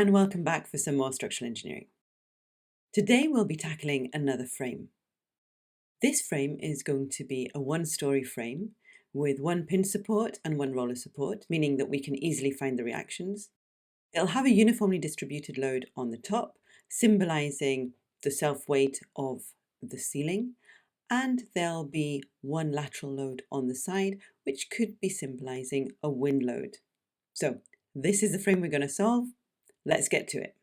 and welcome back for some more structural engineering. Today we'll be tackling another frame. This frame is going to be a one-story frame with one pin support and one roller support, meaning that we can easily find the reactions. It'll have a uniformly distributed load on the top, symbolizing the self-weight of the ceiling, and there'll be one lateral load on the side, which could be symbolizing a wind load. So this is the frame we're going to solve. Let's get to it.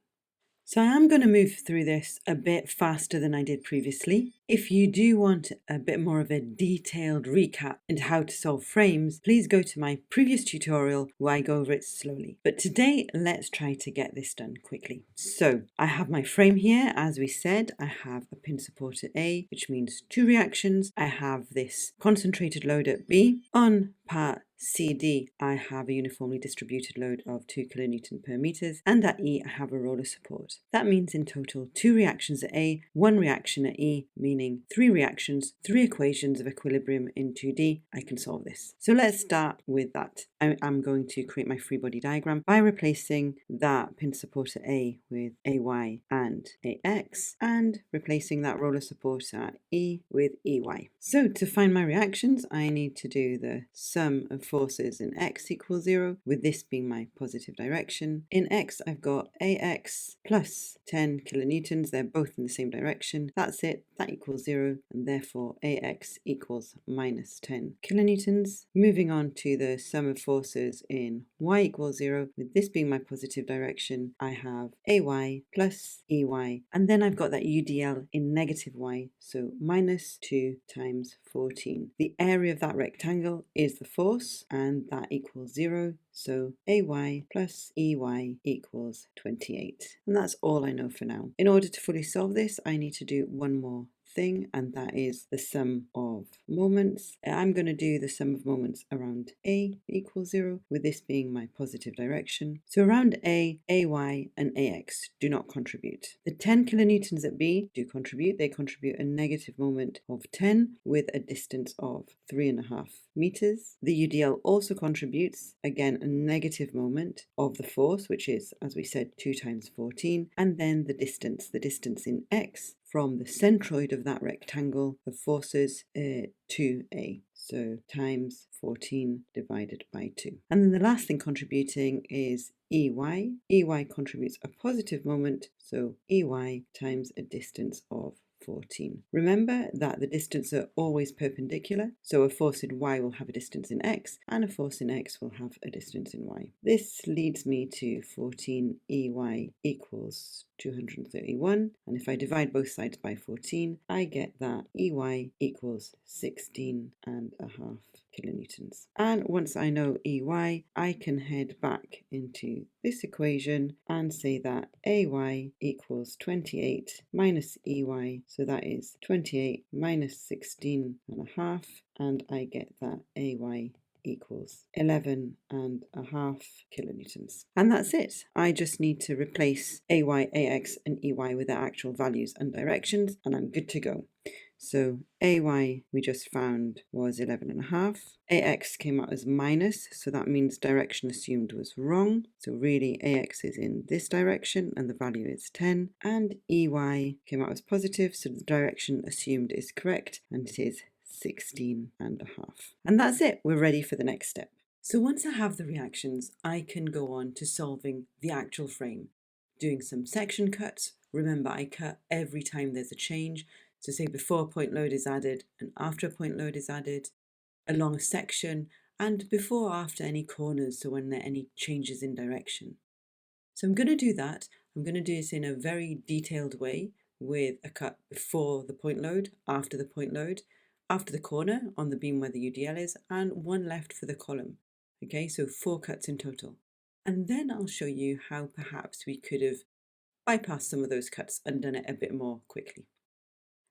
So I am going to move through this a bit faster than I did previously. If you do want a bit more of a detailed recap into how to solve frames, please go to my previous tutorial where I go over it slowly. But today, let's try to get this done quickly. So I have my frame here. As we said, I have a pin support at A, which means two reactions. I have this concentrated load at B. On part CD, I have a uniformly distributed load of 2 kilonewton per meters, and at E, I have a roller support. That means in total 2 reactions at A, 1 reaction at E, meaning 3 reactions, 3 equations of equilibrium in 2D. I can solve this. So let's start with that. I'm going to create my free body diagram by replacing that pin support at A with AY and AX, and replacing that roller support at E with EY. So to find my reactions, I need to do the sum of forces in X equals 0, with this being my positive direction. In X, I've got AX plus 10 kilonewtons. They're both in the same direction. That's it. That equals 0, and therefore AX equals minus 10 kilonewtons. Moving on to the sum of forces in Y equals 0, with this being my positive direction, I have AY plus EY, and then I've got that UDL in negative Y, so minus 2 times 14. The area of that rectangle is the force, and that equals 0. So AY plus EY equals 28. And that's all I know for now. In order to fully solve this, I need to do one more thing, and that is the sum of moments. I'm going to do the sum of moments around A equals 0, with this being my positive direction. So around A, AY and AX do not contribute. The 10 kilonewtons at B do contribute. They contribute a negative moment of 10 with a distance of 3.5 meters. The UDL also contributes, again, a negative moment of the force, which is, as we said, 2 times 14, and then the distance in X from the centroid of that rectangle of forces to A. So times 14 divided by 2. And then the last thing contributing is EY. EY contributes a positive moment, so EY times a distance of 14. Remember that the distances are always perpendicular, so a force in Y will have a distance in X, and a force in X will have a distance in Y. This leads me to 14 EY equals 231, and if I divide both sides by 14, I get that EY equals 16.5 kilonewtons. And once I know EY, I can head back into this equation and say that AY equals 28 minus EY, so that is 28 minus 16.5, and I get that AY equals 11.5 kilonewtons. And that's it. I just need to replace AY, AX and EY with their actual values and directions, and I'm good to go. So AY we just found was 11.5. AX came out as minus, so that means direction assumed was wrong. So really AX is in this direction and the value is 10. And EY came out as positive, so the direction assumed is correct, and it is 16.5. And that's it. We're ready for the next step. So once I have the reactions, I can go on to solving the actual frame, doing some section cuts. Remember, I cut every time there's a change. So say before a point load is added and after a point load is added, along a section, and before or after any corners, so when there are any changes in direction. So I'm going to do that. I'm going to do this in a very detailed way, with a cut before the point load, after the point load, after the corner on the beam where the UDL is, and one left for the column. Okay, so 4 cuts in total. And then I'll show you how perhaps we could have bypassed some of those cuts and done it a bit more quickly.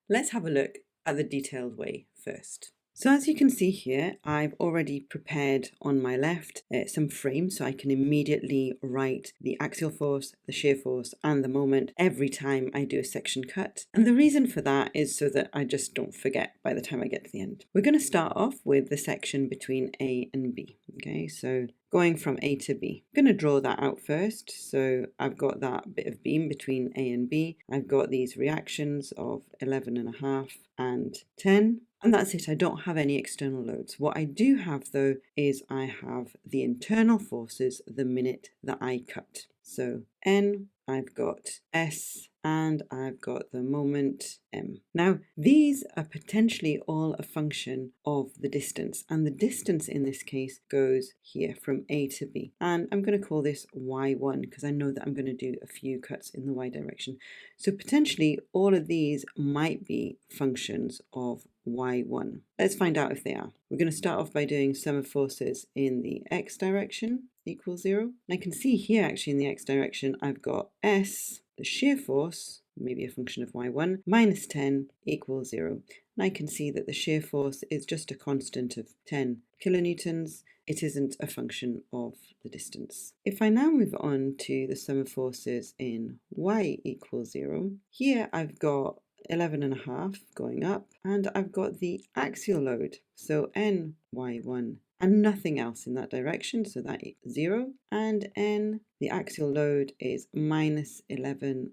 Let's have a look at the detailed way first. So as you can see here, I've already prepared on my left some frames, so I can immediately write the axial force, the shear force, and the moment every time I do a section cut. And the reason for that is so that I just don't forget by the time I get to the end. We're going to start off with the section between A and B. Okay, so going from A to B. I'm going to draw that out first. So I've got that bit of beam between A and B. I've got these reactions of 11.5 and 10. And that's it, I don't have any external loads. What I do have though is I have the internal forces the minute that I cut. So N, I've got S, and I've got the moment M. Now, these are potentially all a function of the distance, and the distance in this case goes here from A to B. And I'm going to call this Y1 because I know that I'm going to do a few cuts in the Y direction. So potentially all of these might be functions of Y1. Let's find out if they are. We're going to start off by doing sum of forces in the X direction equals 0. And I can see here actually in the X direction I've got S, the shear force, maybe a function of Y1, minus 10 equals 0. And I can see that the shear force is just a constant of 10 kilonewtons. It isn't a function of the distance. If I now move on to the sum of forces in Y equals 0, here I've got 11.5 going up, and I've got the axial load, so N Y1, and nothing else in that direction, so that is 0, and N, the axial load, is minus 11.5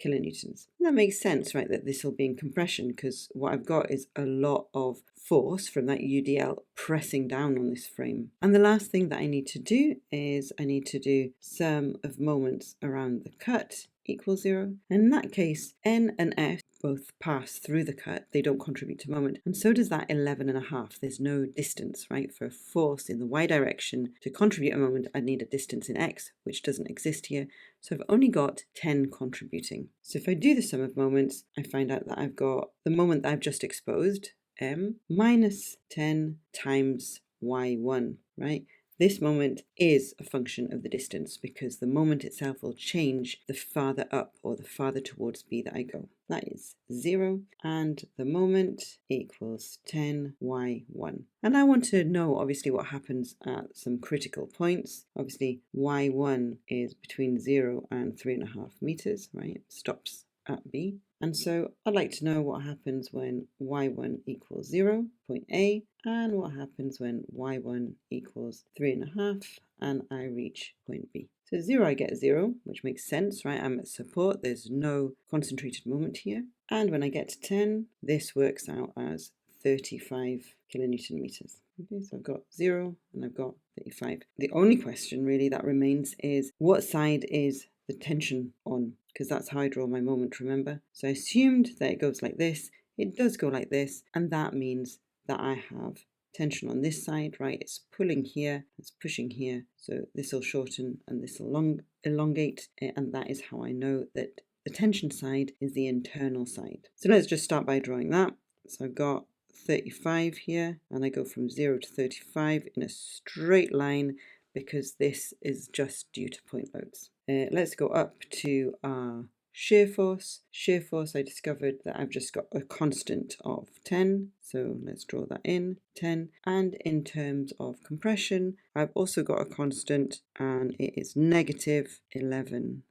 kilonewtons. And that makes sense, right, that this will be in compression, because what I've got is a lot of force from that UDL pressing down on this frame. And the last thing that I need to do is I need to do sum of moments around the cut equals 0. And in that case, N and S both pass through the cut. They don't contribute to moment. And so does that 11.5. There's no distance, right? For a force in the Y direction to contribute a moment, I need a distance in X, which doesn't exist here. So I've only got 10 contributing. So if I do the sum of moments, I find out that I've got the moment that I've just exposed, M, minus 10 times Y1, right? This moment is a function of the distance because the moment itself will change the farther up or the farther towards B that I go. That is 0, and the moment equals 10y1. And I want to know obviously what happens at some critical points. Obviously y1 is between 0 and 3.5 meters, right? It stops at B. And so I'd like to know what happens when y1 equals 0, point A, and what happens when y1 equals 3.5 and I reach point B. So 0 I get 0, which makes sense, right? I'm at support, there's no concentrated moment here. And when I get to 10, this works out as 35 kilonewton meters. Okay, so I've got 0 and I've got 35. The only question really that remains is what side is the tension on, because that's how I draw my moment, remember? So I assumed that it goes like this. It does go like this, and that means that I have tension on this side, right? It's pulling here, it's pushing here, so this will shorten and this will elongate, and that is how I know that the tension side is the internal side. So let's just start by drawing that. So I've got 35 here, and I go from 0 to 35 in a straight line because this is just due to point loads. Let's go up to our shear force. Shear force, I discovered that I've just got a constant of 10. So let's draw that in, 10. And in terms of compression, I've also got a constant and it is negative 11.5.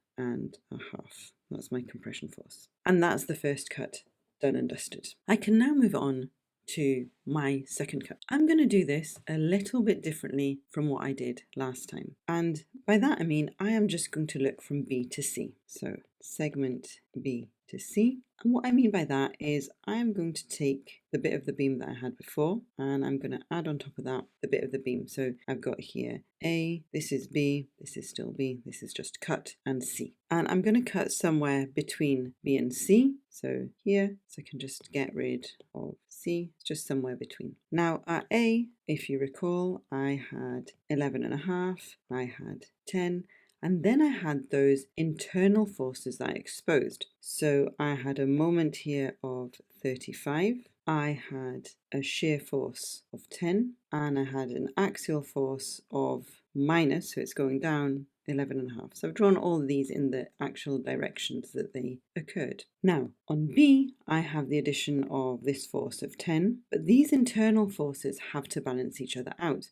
That's my compression force. And that's the first cut done and dusted. I can now move on to my second cut. I'm going to do this a little bit differently from what I did last time. And by that I mean I am just going to look from B to C. So segment B to C. And what I mean by that is I am going to take the bit of the beam that I had before and I'm going to add on top of that the bit of the beam. So I've got here A, this is B, this is still B, this is just cut, and C. And I'm going to cut somewhere between B and C. So here, so I can just get rid of C, it's just somewhere between. Now at A, if you recall, I had 11.5, I had 10, and then I had those internal forces that I exposed. So I had a moment here of 35, I had a shear force of 10 and I had an axial force of minus, so it's going down 11.5. So I've drawn all of these in the actual directions that they occurred. Now on B, I have the addition of this force of 10, but these internal forces have to balance each other out,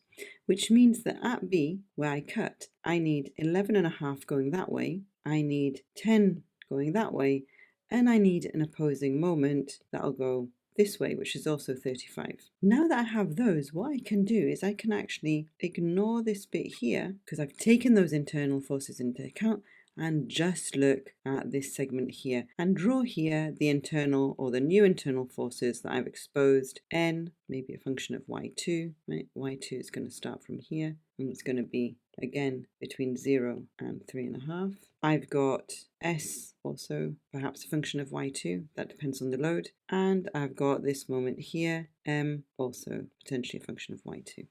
which means that at B, where I cut, I need 11.5 going that way, I need 10 going that way, and I need an opposing moment that'll go this way, which is also 35. Now that I have those, what I can do is I can actually ignore this bit here because I've taken those internal forces into account and just look at this segment here and draw here the internal or the new internal forces that I've exposed. N, maybe a function of y2, right? Y2 is going to start from here and it's going to be again between 0 and 3.5. I've got S, also perhaps a function of y2, that depends on the load, and I've got this moment here, M, also potentially a function of y2.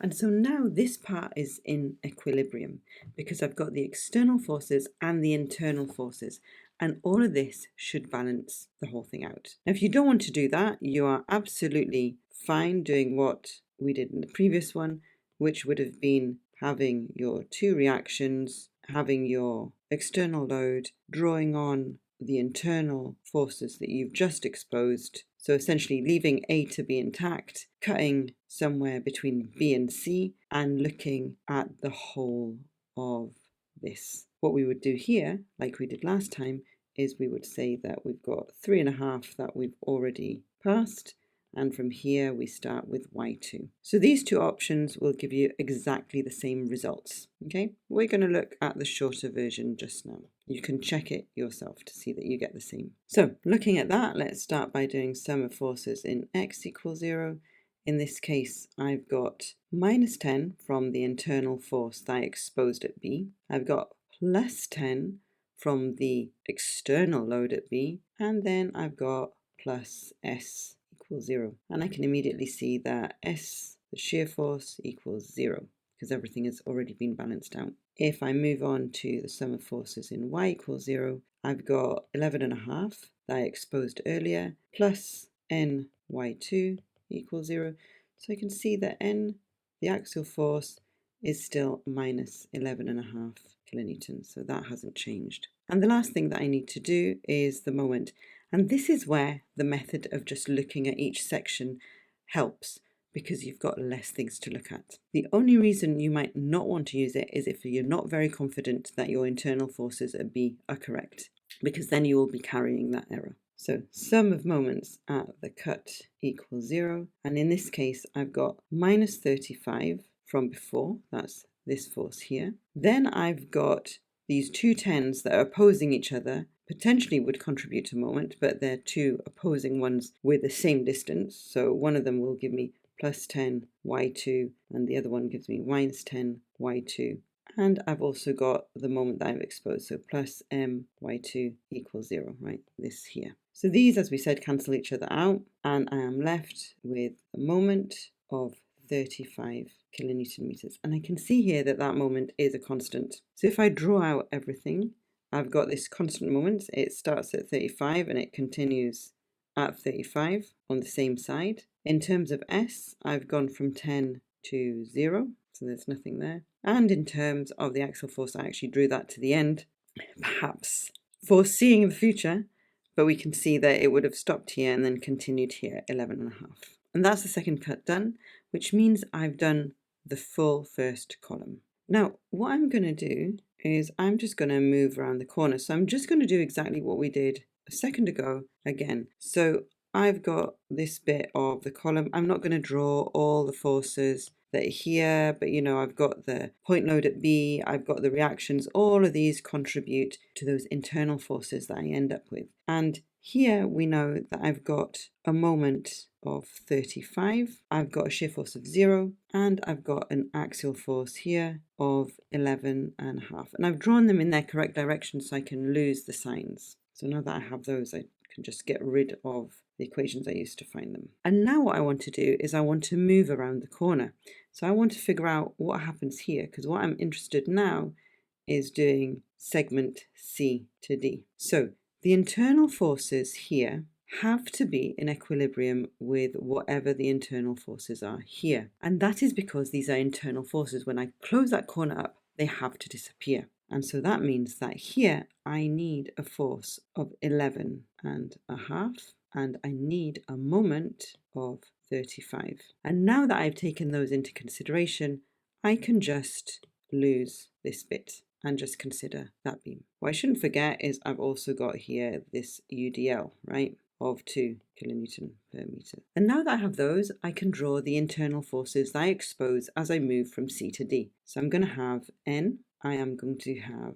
And so now this part is in equilibrium because I've got the external forces and the internal forces, and all of this should balance the whole thing out. Now, if you don't want to do that, you are absolutely fine doing what we did in the previous one, which would have been having your two reactions, having your external load, drawing on the internal forces that you've just exposed. So essentially leaving A to B intact, cutting somewhere between B and C, and looking at the whole of this. What we would do here, like we did last time, is we would say that we've got 3.5 that we've already passed, and from here we start with y2. So these two options will give you exactly the same results. Okay, we're going to look at the shorter version just now. You can check it yourself to see that you get the same. So looking at that, let's start by doing sum of forces in x equals 0. In this case, I've got minus 10 from the internal force that I exposed at B. I've got plus 10 from the external load at B. And then I've got plus S equals 0. And I can immediately see that S, the shear force, equals 0 because everything has already been balanced out. If I move on to the sum of forces in y equals 0, I've got 11.5 that I exposed earlier, plus n y2 equals 0. So I can see that n, the axial force, is still minus 11.5 kilonewtons. So that hasn't changed. And the last thing that I need to do is the moment. And this is where the method of just looking at each section helps, because you've got less things to look at. The only reason you might not want to use it is if you're not very confident that your internal forces at B are correct, because then you will be carrying that error. So sum of moments at the cut equals 0. And in this case, I've got minus 35 from before. That's this force here. Then I've got these two 10s that are opposing each other, potentially would contribute to moment, but they're two opposing ones with the same distance. So one of them will give me plus 10 y2 and the other one gives me minus 10 y2. And I've also got the moment that I've exposed, so plus m y2 equals 0, right, this here. So these, as we said, cancel each other out, and I am left with a moment of 35 kilonewton meters. And I can see here that that moment is a constant. So if I draw out everything, I've got this constant moment. It starts at 35 and it continues at 35 on the same side. In terms of S, I've gone from 10 to 0, so there's nothing there. And in terms of the axial force, I actually drew that to the end, perhaps foreseeing the future, but we can see that it would have stopped here and then continued here at 11.5. And that's the second cut done, which means I've done the full first column. Now, what I'm going to do is I'm just going to move around the corner. So I'm just going to do exactly what we did a second ago again. So I've got this bit of the column. I'm not going to draw all the forces that are here, but I've got the point load at B, I've got the reactions. All of these contribute to those internal forces that I end up with. And here we know that I've got a moment of 35, I've got a shear force of 0, and I've got an axial force here of 11.5. And I've drawn them in their correct direction so I can lose the signs. So now that I have those, I can just get rid of the equations I used to find them. And now what I want to do is I want to move around the corner. So I want to figure out what happens here, because what I'm interested now is doing segment C to D. So the internal forces here have to be in equilibrium with whatever the internal forces are here. And that is because these are internal forces. When I close that corner up, they have to disappear. And so that means that here I need a force of 11.5, and I need a moment of 35. And now that I've taken those into consideration, I can just lose this bit and just consider that beam. What I shouldn't forget is I've also got here this UDL, right, of 2 kilonewton per meter. And now that I have those, I can draw the internal forces that I expose as I move from C to D. So I'm going to have N, I am going to have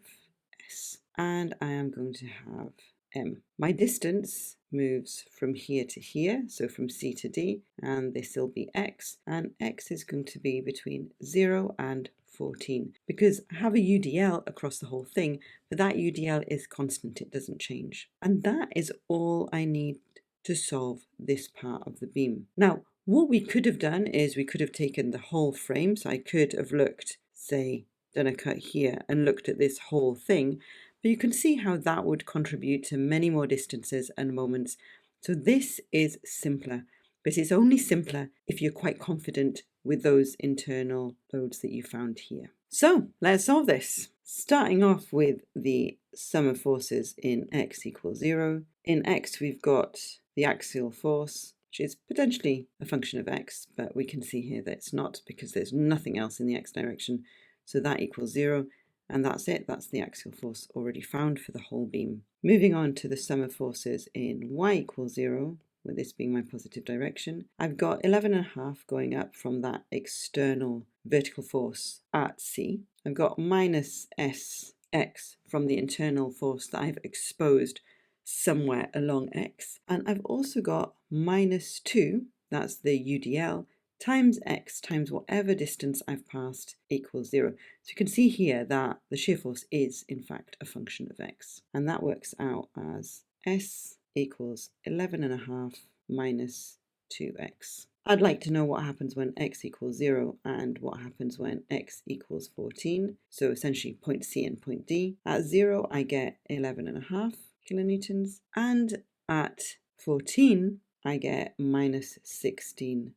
S, and I am going to have M. My distance moves from here to here, so from C to D, and this will be X, and X is going to be between 0 and 14, because I have a UDL across the whole thing, but that UDL is constant, it doesn't change. And that is all I need to solve this part of the beam. Now, what we could have done is we could have taken the whole frame, so I could have looked, say, done a cut here and looked at this whole thing, but you can see how that would contribute to many more distances and moments. So this is simpler, but it's only simpler if you're quite confident with those internal loads that you found here. So let's solve this. Starting off with the sum of forces in x equals 0. In x we've got the axial force, which is potentially a function of x, but we can see here that it's not because there's nothing else in the x direction. So that equals 0, and that's it. That's the axial force already found for the whole beam. Moving on to the sum of forces in y equals 0, with this being my positive direction, I've got 11.5 going up from that external vertical force at C. I've got minus Sx from the internal force that I've exposed somewhere along X. And I've also got minus 2, that's the UDL, times X times whatever distance I've passed equals 0. So you can see here that the shear force is in fact a function of X. And that works out as S equals 11.5 minus 2x. I'd like to know what happens when x equals 0 and what happens when x equals 14. So essentially point C and point D. At 0 I get 11.5 kilonewtons, and at 14 I get minus 16.5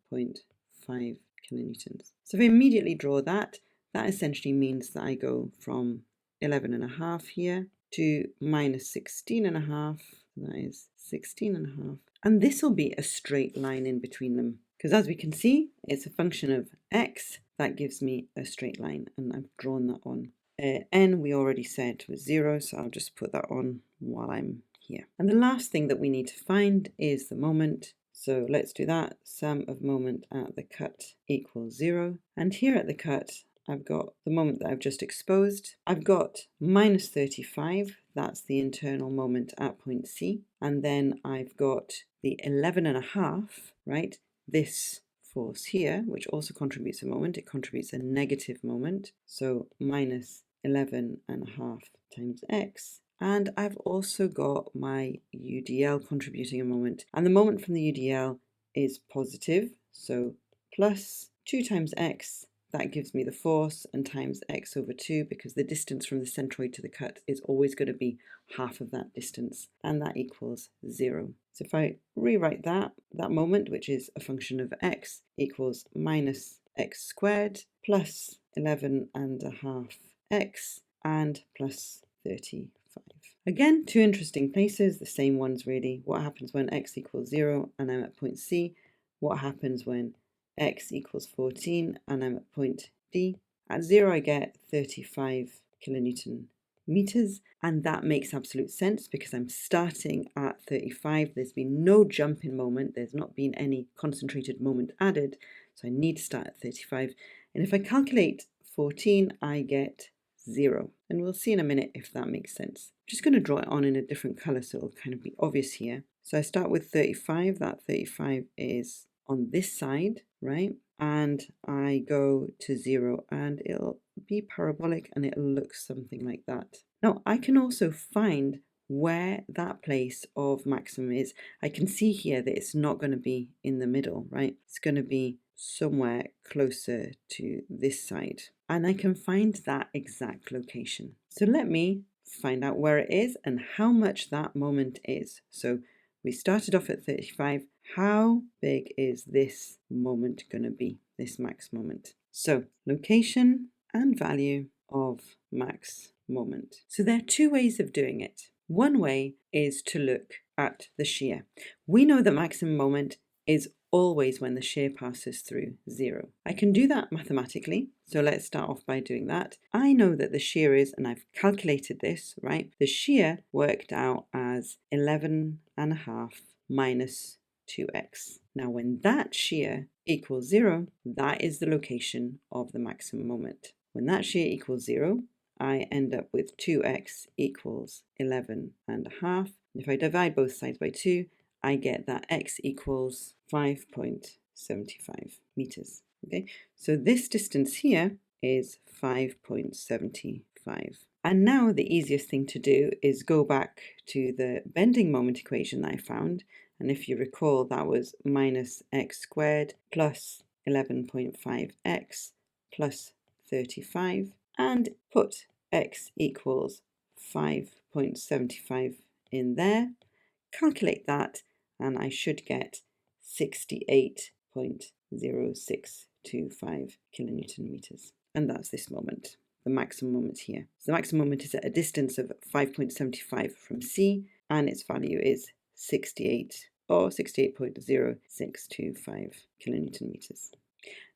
kilonewtons. So if I immediately draw that, that essentially means that I go from 11.5 here to minus 16.5. That is 16.5. And this will be a straight line in between them, because as we can see, it's a function of x that gives me a straight line, and I've drawn that on. N we already said was 0, so I'll just put that on while I'm here. And the last thing that we need to find is the moment. So let's do that. Sum of moment at the cut equals 0. And here at the cut, I've got the moment that I've just exposed. I've got minus 35, that's the internal moment at point C. And then I've got the 11.5, right? This force here, which also contributes a moment, it contributes a negative moment. So minus 11.5 times x. And I've also got my UDL contributing a moment. And the moment from the UDL is positive, so plus 2 times x. That gives me the force, and times x over 2, because the distance from the centroid to the cut is always going to be half of that distance, and that equals 0. So if I rewrite that moment, which is a function of x, equals minus x squared plus 11.5 x and plus 35. Again, two interesting places, the same ones really. What happens when x equals 0 and I'm at point C? What happens when x equals 14 and I'm at point D? At 0 I get 35 kilonewton meters, and that makes absolute sense because I'm starting at 35. There's been no jump in moment, there's not been any concentrated moment added, so I need to start at 35. And if I calculate 14, I get 0. And we'll see in a minute if that makes sense. I'm just going to draw it on in a different color so it'll kind of be obvious here. So I start with 35, that 35 is on this side, right? And I go to 0 and it'll be parabolic and it'll look something like that. Now I can also find where that place of maximum is. I can see here that it's not going to be in the middle, right? It's going to be somewhere closer to this side. And I can find that exact location. So let me find out where it is and how much that moment is. So we started off at 35. How big is this moment going to be, this max moment? So location and value of max moment. So there are two ways of doing it. One way is to look at the shear. We know that maximum moment is always when the shear passes through 0. I can do that mathematically. So let's start off by doing that. I know that the shear is, and I've calculated this, right? The shear worked out as 11.5 minus 2x. Now, when that shear equals 0, that is the location of the maximum moment. When that shear equals 0, I end up with 2x equals 11.5. If I divide both sides by 2, I get that x equals 5.75 meters. Okay, so this distance here is 5.75. And now the easiest thing to do is go back to the bending moment equation that I found. And if you recall, that was minus x squared plus 11.5x plus 35. And put x equals 5.75 in there. Calculate that, and I should get 68.0625 kilonewton meters. And that's this moment, the maximum moment here. So the maximum moment is at a distance of 5.75 from C, and its value is 68.0625 kilonewton meters.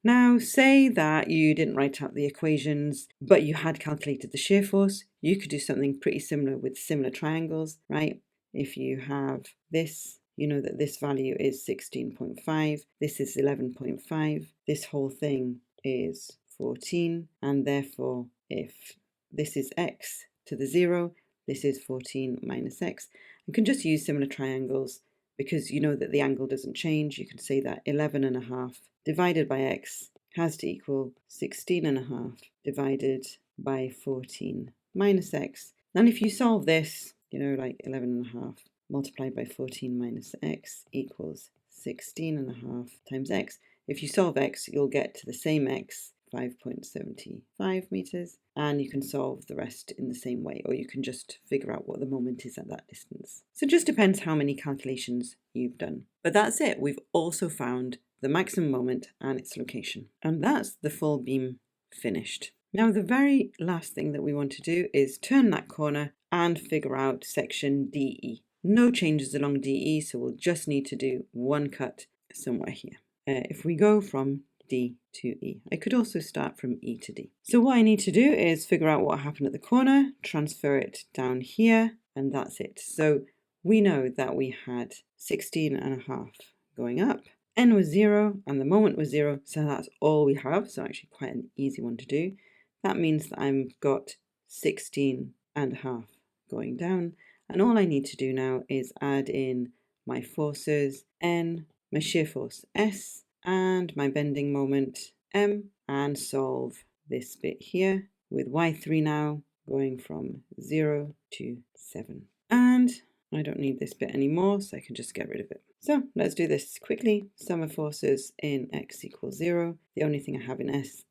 Now, say that you didn't write out the equations, but you had calculated the shear force. You could do something pretty similar with similar triangles, right? If you have this, you know that this value is 16.5, this is 11.5, this whole thing is 14, and therefore if this is x to the 0, this is 14 minus x. You can just use similar triangles because you know that the angle doesn't change. You can say that 11.5 divided by x has to equal 16.5 divided by 14 minus x. And if you solve this, you know, like 11.5 multiplied by 14 minus x equals 16.5 times x. If you solve x, you'll get to the same x, 5.75 meters, and you can solve the rest in the same way, or you can just figure out what the moment is at that distance. So it just depends how many calculations you've done. But that's it. We've also found the maximum moment and its location. And that's the full beam finished. Now, the very last thing that we want to do is turn that corner and figure out section DE. No changes along DE, so we'll just need to do one cut somewhere here. If we go from D to E. I could also start from E to D. So what I need to do is figure out what happened at the corner, transfer it down here, and that's it. So we know that we had 16.5 going up. N was 0 and the moment was 0, so that's all we have. So actually quite an easy one to do. That means that I've got 16.5 going down. And all I need to do now is add in my forces N, my shear force S, and my bending moment M, and solve this bit here with Y3 now going from 0 to 7. And I don't need this bit anymore, so I can just get rid of it. So let's do this quickly. Sum of forces in x equals 0. The only thing I have in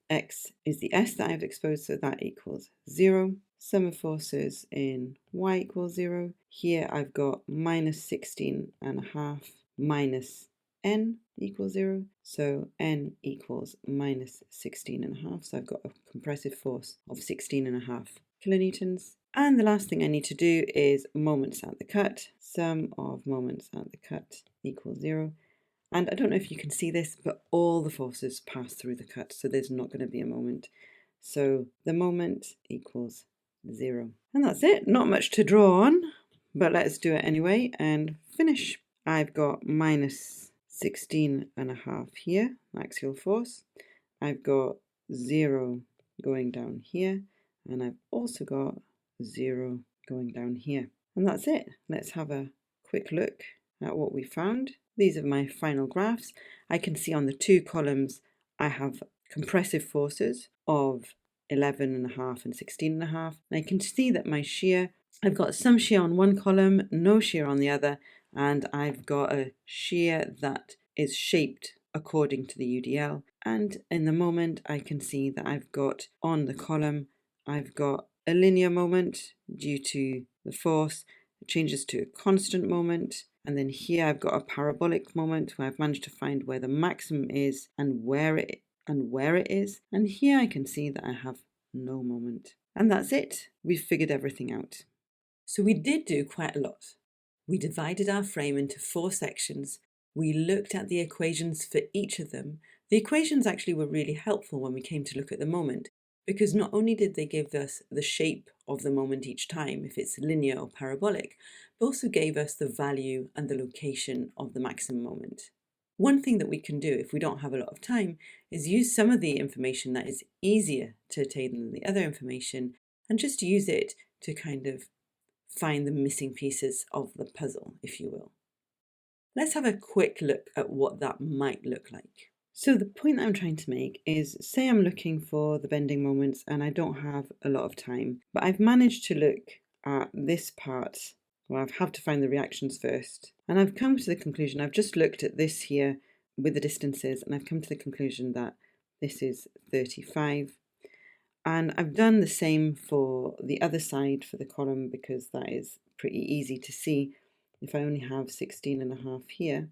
x is the s that I've exposed, so that equals 0. Sum of forces in y equals 0. Here I've got minus 16.5 minus n equals 0. So n equals minus 16.5. So I've got a compressive force of 16.5 kilonewtons. And the last thing I need to do is moments at the cut. Sum of moments at the cut equals 0. And I don't know if you can see this, but all the forces pass through the cut, so there's not going to be a moment. So the moment equals 0. And that's it. Not much to draw on, but let's do it anyway and finish. I've got minus 16.5 here, axial force. I've got 0 going down here, and I've also got 0 going down here. And that's it. Let's have a quick look at what we found. These are my final graphs. I can see on the two columns I have compressive forces of 11.5 and 16.5. And I can see that my shear, I've got some shear on one column, no shear on the other, and I've got a shear that is shaped according to the UDL. And in the moment, I can see that I've got on the column, I've got a linear moment due to the force. It changes to a constant moment And then here I've got a parabolic moment where I've managed to find where the maximum is and where it is. And here I can see that I have no moment. And that's it. We've figured everything out. So we did do quite a lot. We divided our frame into 4 sections. We looked at the equations for each of them. The equations actually were really helpful when we came to look at the moment, because not only did they give us the shape of the moment each time, if it's linear or parabolic, but also gave us the value and the location of the maximum moment. One thing that we can do if we don't have a lot of time is use some of the information that is easier to attain than the other information and just use it to kind of find the missing pieces of the puzzle, if you will. Let's have a quick look at what that might look like. So the point that I'm trying to make is, say I'm looking for the bending moments and I don't have a lot of time, but I've managed to look at this part. Well, I have to find the reactions first. And I've come to the conclusion, I've just looked at this here with the distances, and I've come to the conclusion that this is 35. And I've done the same for the other side for the column, because that is pretty easy to see. If I only have 16.5 here,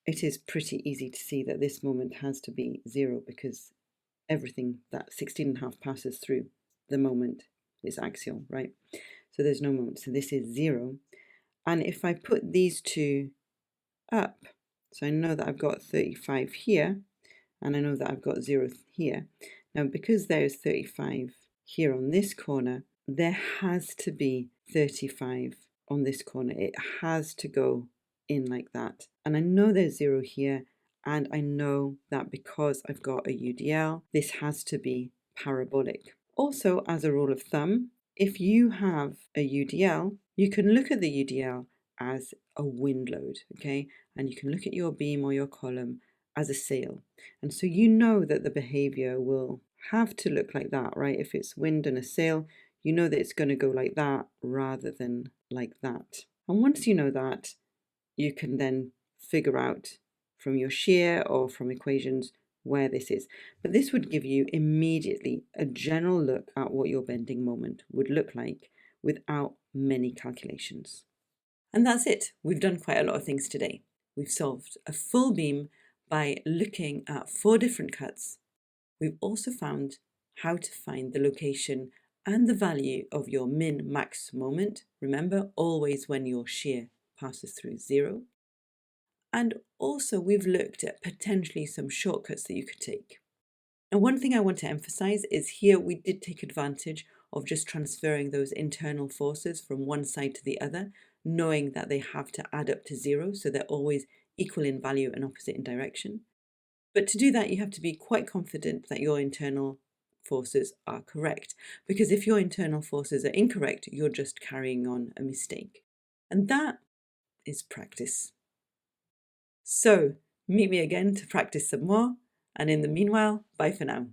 it is pretty easy to see that this moment has to be 0, because everything that 16.5 passes through the moment is axial, right? So there's no moment, so this is 0. And if I put these two up, so I know that I've got 35 here, and I know that I've got 0 here. Now, because there's 35 here on this corner, there has to be 35 on this corner. It has to go in like that. And I know there's 0 here, and I know that because I've got a UDL, this has to be parabolic. Also, as a rule of thumb, if you have a UDL, you can look at the UDL as a wind load, okay? And you can look at your beam or your column as a sail. And so you know that the behavior will have to look like that, right? If it's wind and a sail, you know that it's going to go like that rather than like that. And once you know that, you can then figure out from your shear or from equations where this is. But this would give you immediately a general look at what your bending moment would look like without many calculations. And that's it. We've done quite a lot of things today. We've solved a full beam by looking at 4 different cuts. We've also found how to find the location and the value of your min-max moment. Remember, always when your shear passes through 0. And also we've looked at potentially some shortcuts that you could take. And one thing I want to emphasize is here we did take advantage of just transferring those internal forces from one side to the other, knowing that they have to add up to 0, so they're always equal in value and opposite in direction. But to do that, you have to be quite confident that your internal forces are correct, because if your internal forces are incorrect, you're just carrying on a mistake. And that is practice. So meet me again to practice some more, and in the meanwhile, bye for now.